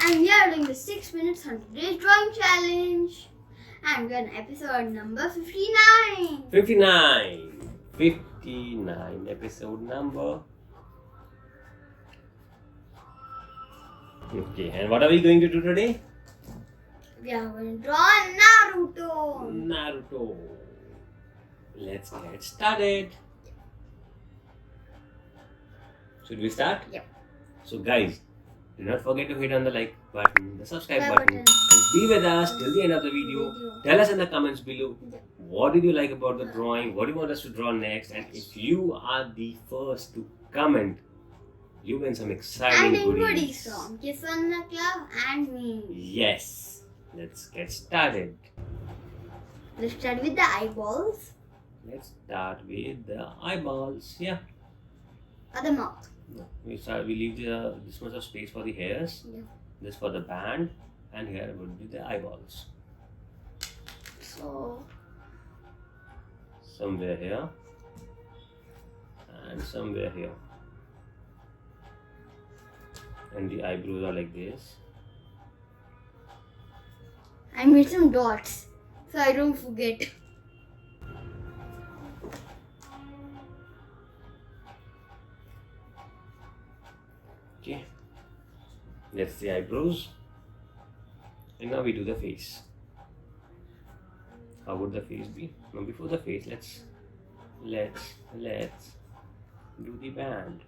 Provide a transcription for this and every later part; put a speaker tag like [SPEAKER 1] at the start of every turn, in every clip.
[SPEAKER 1] And we are doing the 6 minutes 100 days drawing challenge. And we're on episode number 59.
[SPEAKER 2] 59 episode number. Okay, and what are we going to do today?
[SPEAKER 1] We are going to draw Naruto.
[SPEAKER 2] Naruto. Let's get started. Should we start?
[SPEAKER 1] Yep.
[SPEAKER 2] So guys, do not forget to hit on the like button, the subscribe button, and be with us till the end of the video. Tell us in the comments below, what did you like about the drawing, what do you want us to draw next, and if you are the first to comment, you win some exciting
[SPEAKER 1] goodies from Kiss on the Club and me.
[SPEAKER 2] Yes, let's get started.
[SPEAKER 1] Let's start with the eyeballs.
[SPEAKER 2] Let's start with the eyeballs. Yeah.
[SPEAKER 1] Or the mouth.
[SPEAKER 2] No, we leave this much of space for the hairs.
[SPEAKER 1] Yeah.
[SPEAKER 2] This for the band, and here would be the eyeballs.
[SPEAKER 1] So
[SPEAKER 2] somewhere here and somewhere here. And the eyebrows are like this.
[SPEAKER 1] I made some dots so I don't forget.
[SPEAKER 2] Okay, that's the eyebrows. And now we do the face. How would the face be? Now before the face, let's do the band.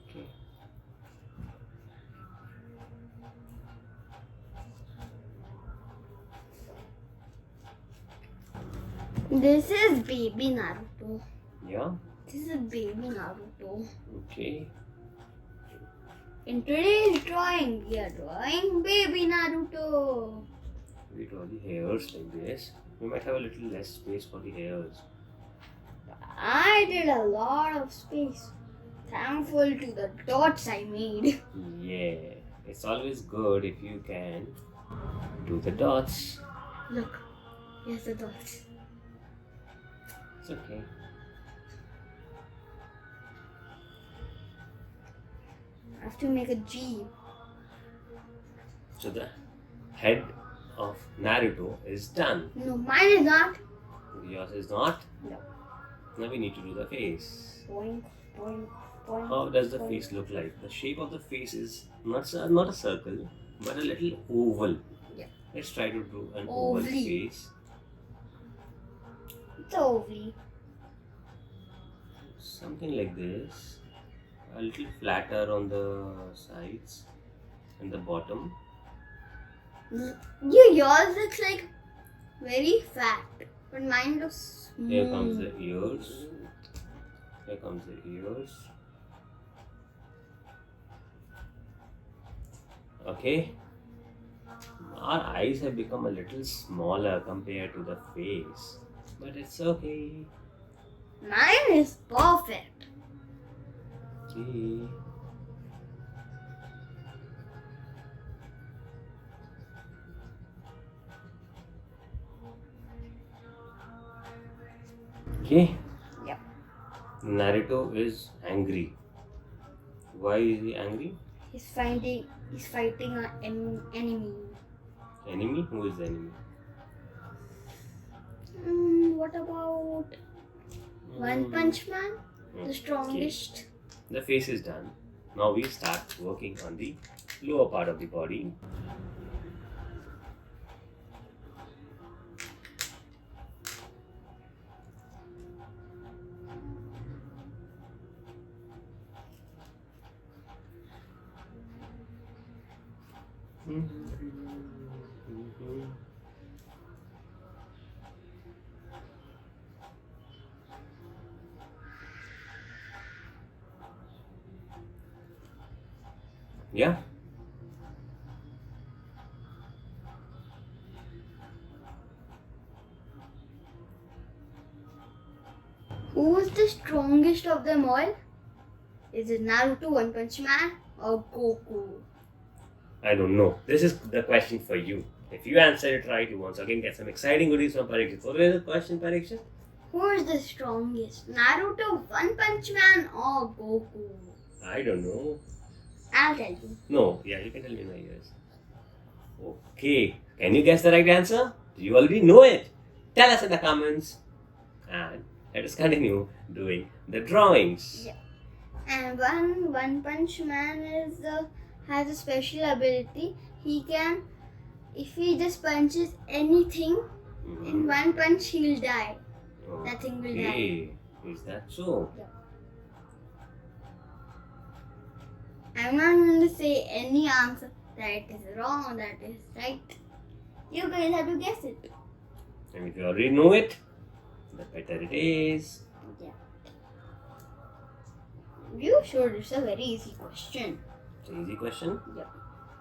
[SPEAKER 2] Okay.
[SPEAKER 1] This is baby Naruto.
[SPEAKER 2] Yeah.
[SPEAKER 1] This is baby Naruto.
[SPEAKER 2] Okay.
[SPEAKER 1] In today's drawing, we are drawing baby Naruto.
[SPEAKER 2] We draw the hairs like this. We might have a little less space for the hairs.
[SPEAKER 1] I did a lot of space. Thankful to the dots I made.
[SPEAKER 2] Yeah, it's always good if you can do the dots.
[SPEAKER 1] Look, here's the dots.
[SPEAKER 2] It's okay.
[SPEAKER 1] I have to make a G.
[SPEAKER 2] So the head of Naruto is done.
[SPEAKER 1] No, mine is not.
[SPEAKER 2] Yours is not?
[SPEAKER 1] No.
[SPEAKER 2] Now we need to do the face.
[SPEAKER 1] Boing, boing, boing.
[SPEAKER 2] How does the
[SPEAKER 1] boing.
[SPEAKER 2] face look like? The shape of the face is not a circle, but a little oval.
[SPEAKER 1] Yeah.
[SPEAKER 2] Let's try to do an oval
[SPEAKER 1] Ovally.
[SPEAKER 2] face.
[SPEAKER 1] It's ovally.
[SPEAKER 2] Something like this. A little flatter on the sides and the bottom.
[SPEAKER 1] Yours looks like very fat, but mine looks smooth.
[SPEAKER 2] Here comes the ears. Here comes the ears. Okay. Our eyes have become a little smaller compared to the face, but it's okay.
[SPEAKER 1] Mine is perfect.
[SPEAKER 2] Okay. Okay.
[SPEAKER 1] Yep.
[SPEAKER 2] Naruto is angry. Why is he angry?
[SPEAKER 1] He's fighting an enemy.
[SPEAKER 2] Enemy? Who is the enemy?
[SPEAKER 1] What about One Punch Man? The strongest.
[SPEAKER 2] Okay. The face is done. Now we start working on the lower part of the body. Yeah.
[SPEAKER 1] Who is the strongest of them all? Is it Naruto, One Punch Man, or Goku?
[SPEAKER 2] I don't know. This is the question for you. If you answer it right, you once again get some exciting goodies from Parikshit. What is the question, Parikshit?
[SPEAKER 1] Who is the strongest? Naruto, One Punch Man, or Goku?
[SPEAKER 2] I don't know.
[SPEAKER 1] I'll tell you.
[SPEAKER 2] No, yeah, you can tell me in my ears. Okay, can you guess the right answer? Do you already know it? Tell us in the comments. And let us continue doing the drawings.
[SPEAKER 1] Yeah. And One Punch Man has a special ability. He can, if he just punches anything in one punch, he'll die. That thing will die.
[SPEAKER 2] Okay, is that so?
[SPEAKER 1] Yeah. I'm not going to say any answer that is wrong or that is right. You guys have to guess it.
[SPEAKER 2] And if you already know it, the better it is.
[SPEAKER 1] Yeah. You sure it's a very easy question.
[SPEAKER 2] It's an easy question.
[SPEAKER 1] Yeah.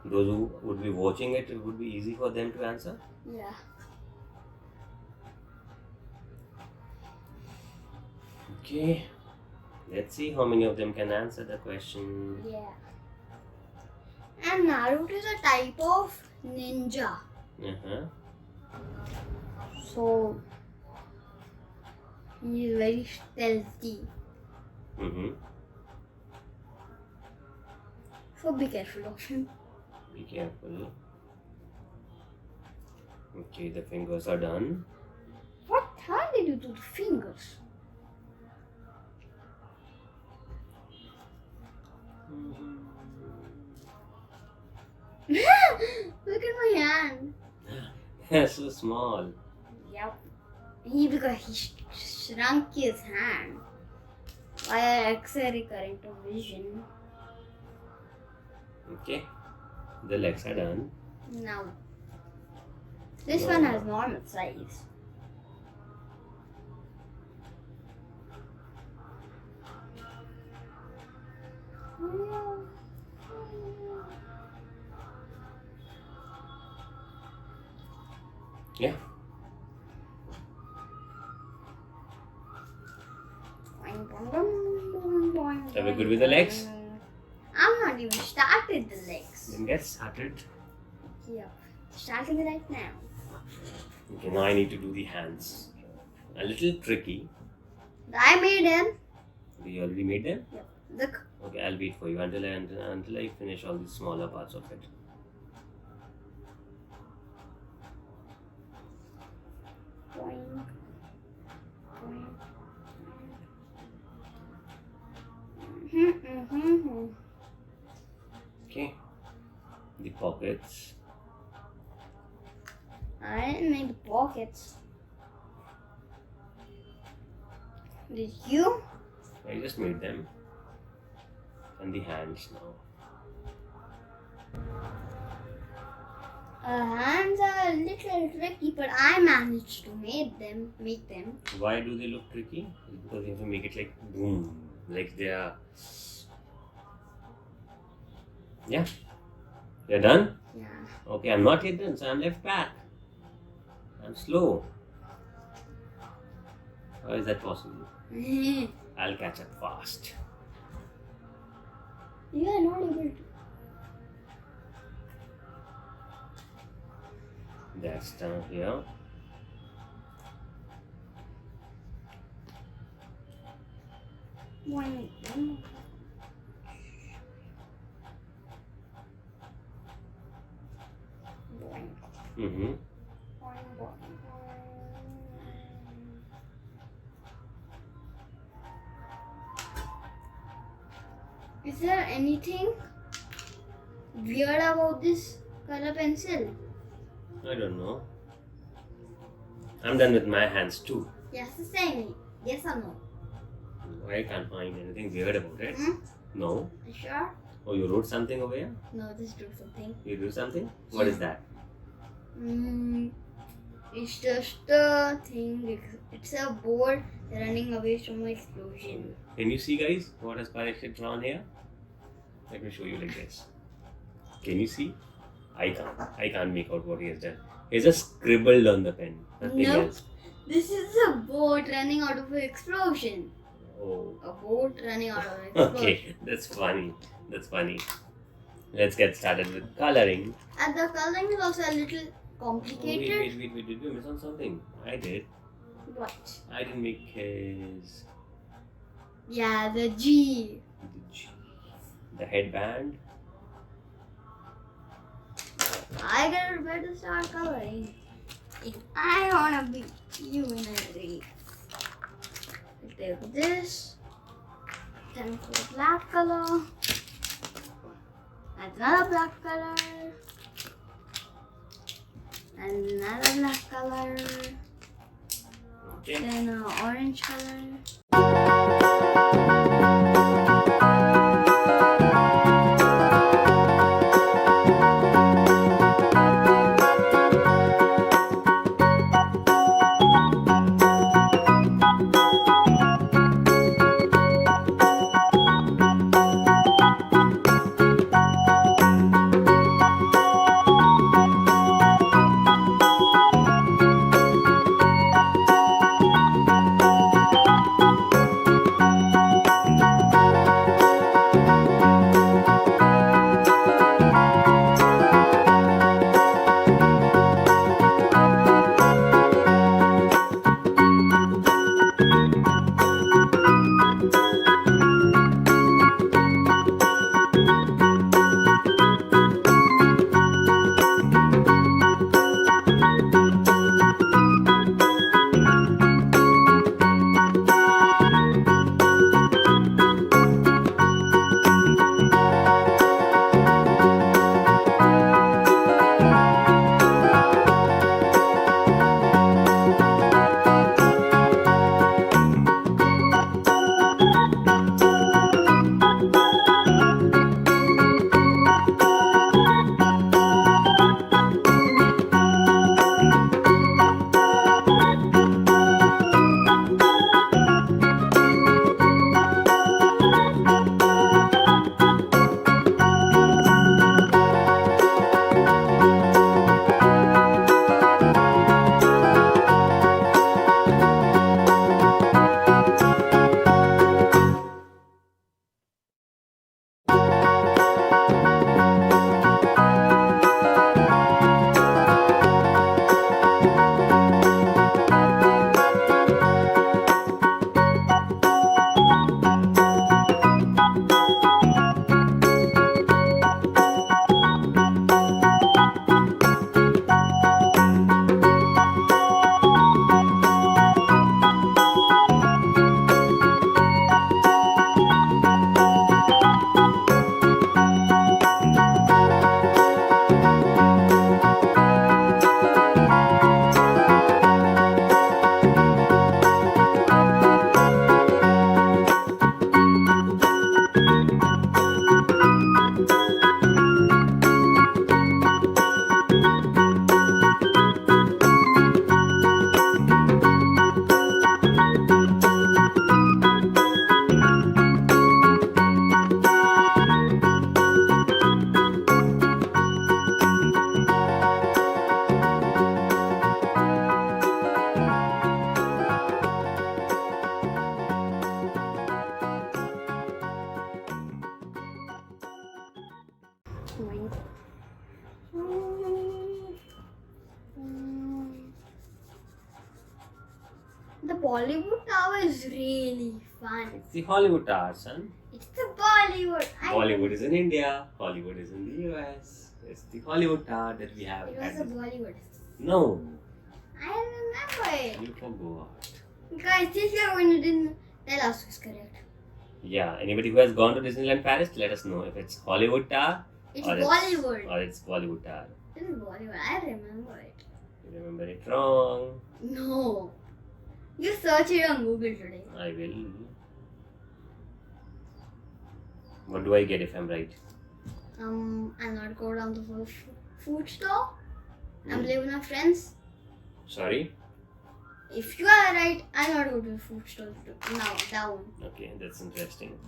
[SPEAKER 2] Those who would be watching it, it would be easy for them to answer.
[SPEAKER 1] Yeah.
[SPEAKER 2] Okay, let's see how many of them can answer the question.
[SPEAKER 1] Yeah. And Naruto is a type of ninja.
[SPEAKER 2] Uh-huh.
[SPEAKER 1] So he is very stealthy.
[SPEAKER 2] Mm-hmm.
[SPEAKER 1] So be careful of him.
[SPEAKER 2] Be careful. Okay, the fingers are done.
[SPEAKER 1] What? How did you do the fingers? Look at my hand.
[SPEAKER 2] They're so small.
[SPEAKER 1] Yep. Because he shrunk his hand via X-ray current of vision.
[SPEAKER 2] Okay, the legs are done.
[SPEAKER 1] Now, this one has normal size.
[SPEAKER 2] Yeah. Are we good with the legs?
[SPEAKER 1] I'm not even started the legs.
[SPEAKER 2] Then get started.
[SPEAKER 1] Yeah, starting right now.
[SPEAKER 2] Okay, now I need to do the hands. A little tricky.
[SPEAKER 1] I made them.
[SPEAKER 2] You already made them?
[SPEAKER 1] Yep. Look.
[SPEAKER 2] Okay, I'll wait for you until I finish all the smaller parts of it.
[SPEAKER 1] Boing. Boing.
[SPEAKER 2] Okay, the pockets.
[SPEAKER 1] I didn't make the pockets. Did you?
[SPEAKER 2] I just made them. And the hands now.
[SPEAKER 1] Hands are a little tricky, but I managed to make them.
[SPEAKER 2] Why do they look tricky? Because you have to make it like boom, like they are. Yeah, you're done.
[SPEAKER 1] Yeah.
[SPEAKER 2] Okay, I'm not yet done, so I'm left back. I'm slow. How is that possible? I'll catch up fast.
[SPEAKER 1] You are not able to.
[SPEAKER 2] That's down here.
[SPEAKER 1] Boing.
[SPEAKER 2] Mm-hmm.
[SPEAKER 1] Is there anything weird about this color pencil?
[SPEAKER 2] I don't know. I'm done with my hands too.
[SPEAKER 1] Yes, the same. Yes or no?
[SPEAKER 2] I can't find anything weird about it.
[SPEAKER 1] Hmm?
[SPEAKER 2] No.
[SPEAKER 1] You sure?
[SPEAKER 2] Oh, you wrote something over here?
[SPEAKER 1] No, just do something.
[SPEAKER 2] You do something? What is that?
[SPEAKER 1] It's just a thing. It's a board running away from an explosion.
[SPEAKER 2] Can you see, guys, what has Parikshit drawn here? Let me show you like this. Can you see? I can't make out what he has done. He just scribbled on the pen. Nothing
[SPEAKER 1] Nope.
[SPEAKER 2] else.
[SPEAKER 1] This is a boat running out of an explosion.
[SPEAKER 2] Oh.
[SPEAKER 1] A boat running out of an explosion.
[SPEAKER 2] Okay, that's funny. That's funny. Let's get started with coloring.
[SPEAKER 1] And the coloring is also a little complicated.
[SPEAKER 2] Wait. Did we miss on something? I did.
[SPEAKER 1] What?
[SPEAKER 2] I didn't make his.
[SPEAKER 1] Yeah, the G.
[SPEAKER 2] The headband.
[SPEAKER 1] I gotta better start coloring. If I wanna be you in a race, I'll take this. Then for the black color. And another black color. And another black color.
[SPEAKER 2] Okay.
[SPEAKER 1] Then an orange color. The Bollywood Tower is really fun.
[SPEAKER 2] It's the Hollywood Tower, son.
[SPEAKER 1] It's the Bollywood.
[SPEAKER 2] Bollywood is in India. Hollywood is in the US. It's the Hollywood Tower that we have.
[SPEAKER 1] It was the Bollywood.
[SPEAKER 2] No.
[SPEAKER 1] I remember it.
[SPEAKER 2] You forgot.
[SPEAKER 1] Guys, this year when you didn't tell us was correct.
[SPEAKER 2] Yeah, anybody who has gone to Disneyland Paris, let us know if it's Hollywood Tower
[SPEAKER 1] It's
[SPEAKER 2] or
[SPEAKER 1] Bollywood.
[SPEAKER 2] or it's Bollywood Tower.
[SPEAKER 1] This is Bollywood. I remember it.
[SPEAKER 2] You remember it wrong.
[SPEAKER 1] No. You search it on Google today.
[SPEAKER 2] I will. What do I get if I'm right?
[SPEAKER 1] I'll not go down to the food store. I'm playing with my friends.
[SPEAKER 2] Sorry?
[SPEAKER 1] If you are right, I'll not go to the food store now. Down.
[SPEAKER 2] Okay, that's interesting.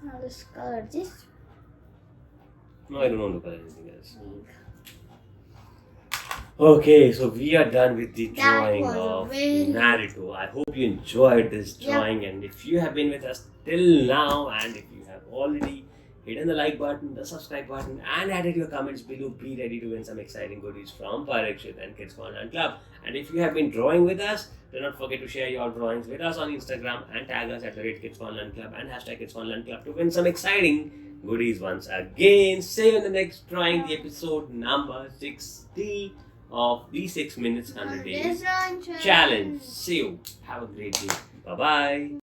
[SPEAKER 1] Now this color this.
[SPEAKER 2] No, I don't want to color anything else. Okay, so we are done with the
[SPEAKER 1] That
[SPEAKER 2] drawing
[SPEAKER 1] was
[SPEAKER 2] of
[SPEAKER 1] very-
[SPEAKER 2] Naruto. I hope you enjoyed this drawing, and if you have been with us till now, and if you have already hit on the like button, the subscribe button, and added your comments below. Be ready to win some exciting goodies from Parikshit and Kids Corner Club. And if you have been drawing with us, do not forget to share your drawings with us on Instagram and tag us at @Kids Corner Club and #Kids Corner Club to win some exciting goodies once again. See you in the next drawing, the episode number 60 of the 6 minutes 100 days challenge. See you. Have a great day. Bye bye.